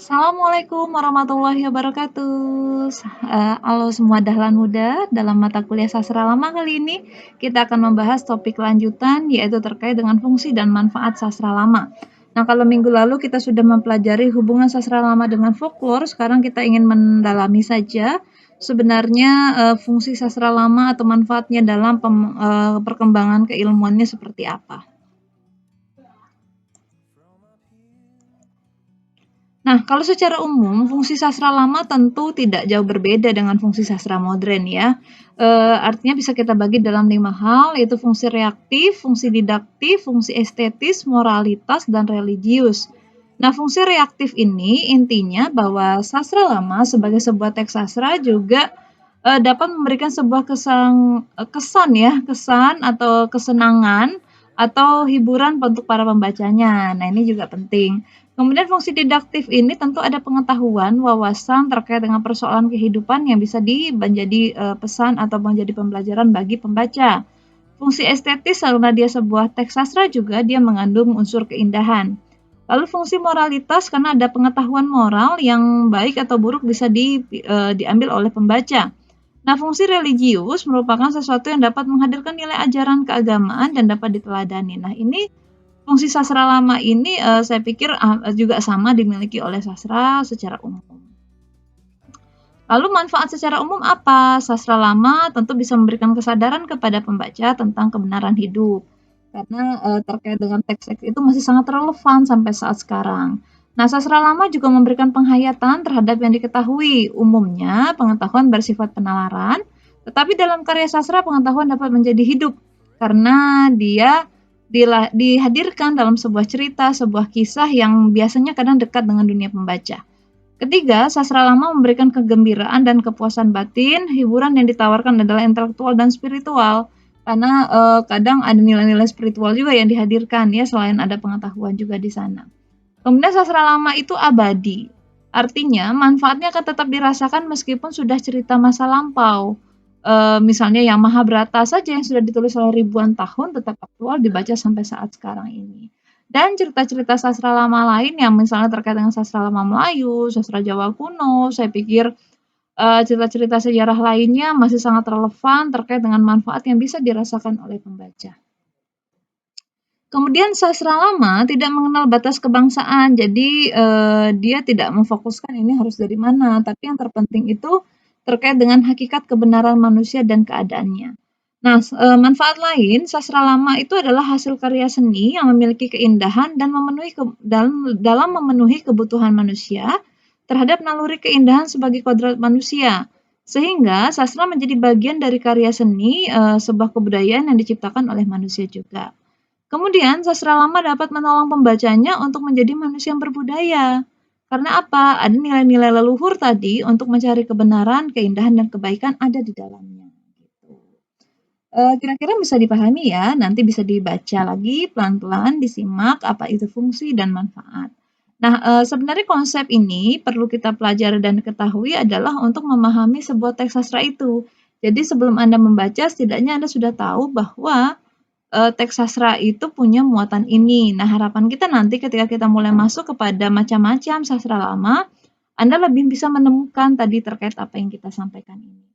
Assalamualaikum warahmatullahi wabarakatuh. Halo semua dahlan muda, dalam mata kuliah sastra lama kali ini kita akan membahas topik lanjutan yaitu terkait dengan fungsi dan manfaat sastra lama. Nah, kalau minggu lalu kita sudah mempelajari hubungan sastra lama dengan folklore, sekarang kita ingin mendalami saja sebenarnya fungsi sastra lama atau manfaatnya dalam perkembangan keilmuannya seperti apa. Nah, kalau secara umum, fungsi sastra lama tentu tidak jauh berbeda dengan fungsi sastra modern ya. Artinya bisa kita bagi dalam 5 hal, yaitu fungsi reaktif, fungsi didaktif, fungsi estetis, moralitas, dan religius. Nah, fungsi reaktif ini intinya bahwa sastra lama sebagai sebuah teks sastra juga dapat memberikan sebuah kesan atau kesenangan atau hiburan untuk para pembacanya. Nah, ini juga penting. Kemudian fungsi didaktif ini tentu ada pengetahuan, wawasan terkait dengan persoalan kehidupan yang bisa menjadi pesan atau menjadi pembelajaran bagi pembaca. Fungsi estetis karena dia sebuah teks sastra juga dia mengandung unsur keindahan. Lalu fungsi moralitas karena ada pengetahuan moral yang baik atau buruk bisa diambil oleh pembaca. Nah, fungsi religius merupakan sesuatu yang dapat menghadirkan nilai ajaran keagamaan dan dapat diteladani. Nah, ini fungsi sastra lama ini saya pikir juga sama dimiliki oleh sastra secara umum. Lalu manfaat secara umum apa? Sastra lama tentu bisa memberikan kesadaran kepada pembaca tentang kebenaran hidup. Karena terkait dengan teks-teks itu masih sangat relevan sampai saat sekarang. Nah, sastra lama juga memberikan penghayatan terhadap yang diketahui. Umumnya, pengetahuan bersifat penalaran, tetapi dalam karya sastra pengetahuan dapat menjadi hidup karena dia dihadirkan dalam sebuah cerita, sebuah kisah yang biasanya kadang dekat dengan dunia pembaca. Ketiga, sastra lama memberikan kegembiraan dan kepuasan batin. Hiburan yang ditawarkan adalah intelektual dan spiritual. Karena kadang ada nilai-nilai spiritual juga yang dihadirkan ya, selain ada pengetahuan juga di sana. Kemudian sastra lama itu abadi. Artinya manfaatnya akan tetap dirasakan meskipun sudah cerita masa lampau. Misalnya yang Mahabharata saja yang sudah ditulis oleh ribuan tahun tetap aktual dibaca sampai saat sekarang ini. Dan cerita-cerita sastra lama lain yang misalnya terkait dengan sastra lama Melayu, sastra Jawa kuno, saya pikir cerita-cerita sejarah lainnya masih sangat relevan terkait dengan manfaat yang bisa dirasakan oleh pembaca. Kemudian sastra lama tidak mengenal batas kebangsaan, jadi dia tidak memfokuskan ini harus dari mana, tapi yang terpenting itu terkait dengan hakikat kebenaran manusia dan keadaannya. Nah, manfaat lain, sastra lama itu adalah hasil karya seni yang memiliki keindahan dan dalam memenuhi kebutuhan manusia terhadap naluri keindahan sebagai kodrat manusia. Sehingga sastra menjadi bagian dari karya seni, sebuah kebudayaan yang diciptakan oleh manusia juga. Kemudian, sastra lama dapat menolong pembacanya untuk menjadi manusia yang berbudaya. Karena apa? Ada nilai-nilai leluhur tadi untuk mencari kebenaran, keindahan, dan kebaikan ada di dalamnya. Kira-kira bisa dipahami ya, nanti bisa dibaca lagi pelan-pelan, disimak apa itu fungsi dan manfaat. Nah, sebenarnya konsep ini perlu kita pelajari dan ketahui adalah untuk memahami sebuah teks sastra itu. Jadi sebelum Anda membaca, setidaknya Anda sudah tahu bahwa teks sastra itu punya muatan ini. Nah, harapan kita nanti ketika kita mulai masuk kepada macam-macam sastra lama, Anda lebih bisa menemukan tadi terkait apa yang kita sampaikan ini.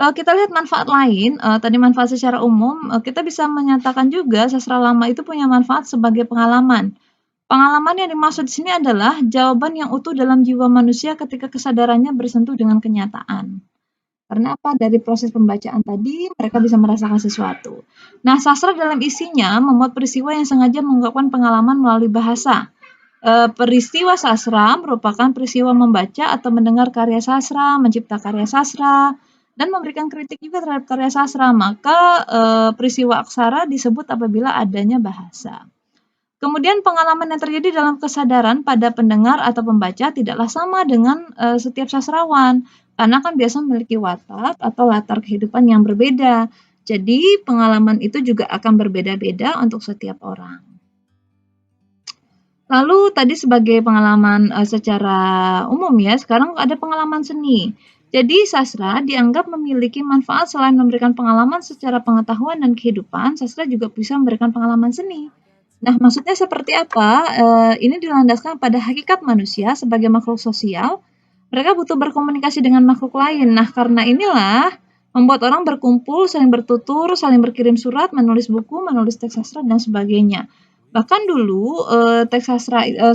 Kita lihat manfaat lain, tadi manfaat secara umum, kita bisa menyatakan juga sastra lama itu punya manfaat sebagai pengalaman. Pengalaman yang dimaksud di sini adalah jawaban yang utuh dalam jiwa manusia ketika kesadarannya bersentuh dengan kenyataan. Karena apa? Dari proses pembacaan tadi, mereka bisa merasakan sesuatu. Nah, sastra dalam isinya memuat peristiwa yang sengaja mengungkapkan pengalaman melalui bahasa. Peristiwa sastra merupakan peristiwa membaca atau mendengar karya sastra, mencipta karya sastra, dan memberikan kritik juga terhadap karya sastra. Maka peristiwa aksara disebut apabila adanya bahasa. Kemudian pengalaman yang terjadi dalam kesadaran pada pendengar atau pembaca tidaklah sama dengan setiap sastrawan, karena kan biasa memiliki watak atau latar kehidupan yang berbeda. Jadi pengalaman itu juga akan berbeda-beda untuk setiap orang. Lalu tadi sebagai pengalaman secara umum ya, sekarang ada pengalaman seni. Jadi sastra dianggap memiliki manfaat selain memberikan pengalaman secara pengetahuan dan kehidupan, sastra juga bisa memberikan pengalaman seni. Nah, maksudnya seperti apa? Ini dilandaskan pada hakikat manusia sebagai makhluk sosial, mereka butuh berkomunikasi dengan makhluk lain. Nah, karena inilah membuat orang berkumpul, saling bertutur, saling berkirim surat, menulis buku, menulis teks sastra, dan sebagainya. Bahkan dulu, teks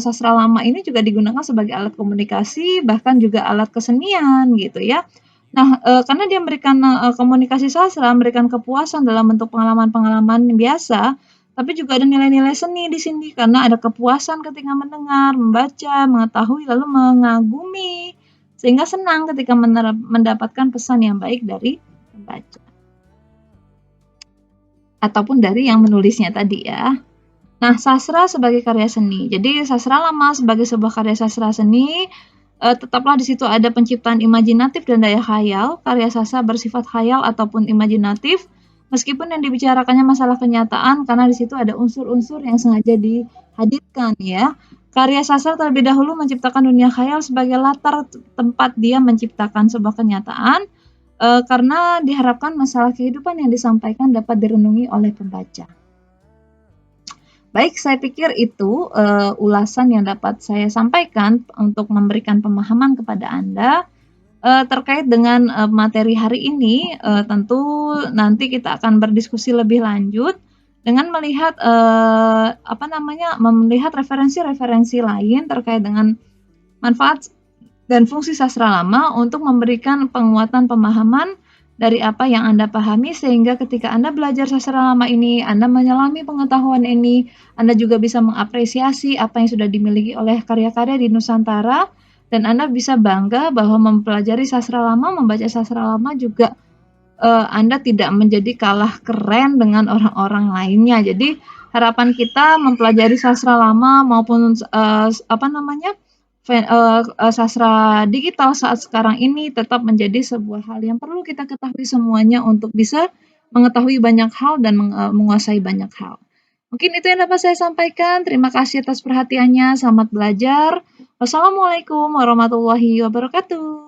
sastra lama ini juga digunakan sebagai alat komunikasi, bahkan juga alat kesenian gitu ya. Nah, karena dia memberikan, komunikasi sastra, memberikan kepuasan dalam bentuk pengalaman-pengalaman biasa, tapi juga ada nilai-nilai seni di sini karena ada kepuasan ketika mendengar, membaca, mengetahui, lalu mengagumi, sehingga senang ketika mendapatkan pesan yang baik dari pembaca ataupun dari yang menulisnya tadi ya. Nah, sastra sebagai karya seni. Jadi, sastra lama sebagai sebuah karya sastra seni, tetaplah di situ ada penciptaan imajinatif dan daya khayal. Karya sastra bersifat khayal ataupun imajinatif, meskipun yang dibicarakannya masalah kenyataan, karena di situ ada unsur-unsur yang sengaja dihadirkan ya. Karya sastra terlebih dahulu menciptakan dunia khayal sebagai latar tempat dia menciptakan sebuah kenyataan, karena diharapkan masalah kehidupan yang disampaikan dapat direnungi oleh pembaca. Baik, saya pikir itu ulasan yang dapat saya sampaikan untuk memberikan pemahaman kepada Anda terkait dengan materi hari ini. Tentu nanti kita akan berdiskusi lebih lanjut dengan melihat melihat referensi-referensi lain terkait dengan manfaat dan fungsi sastra lama untuk memberikan penguatan pemahaman dari apa yang Anda pahami, sehingga ketika Anda belajar sastra lama ini, Anda menyelami pengetahuan ini, Anda juga bisa mengapresiasi apa yang sudah dimiliki oleh karya-karya di Nusantara, dan Anda bisa bangga bahwa mempelajari sastra lama, membaca sastra lama juga Anda tidak menjadi kalah keren dengan orang-orang lainnya. Jadi harapan kita mempelajari sastra lama maupun sastra digital saat sekarang ini tetap menjadi sebuah hal yang perlu kita ketahui semuanya untuk bisa mengetahui banyak hal dan menguasai banyak hal. Mungkin itu yang dapat saya sampaikan. Terima kasih atas perhatiannya. Selamat belajar. Wassalamualaikum warahmatullahi wabarakatuh.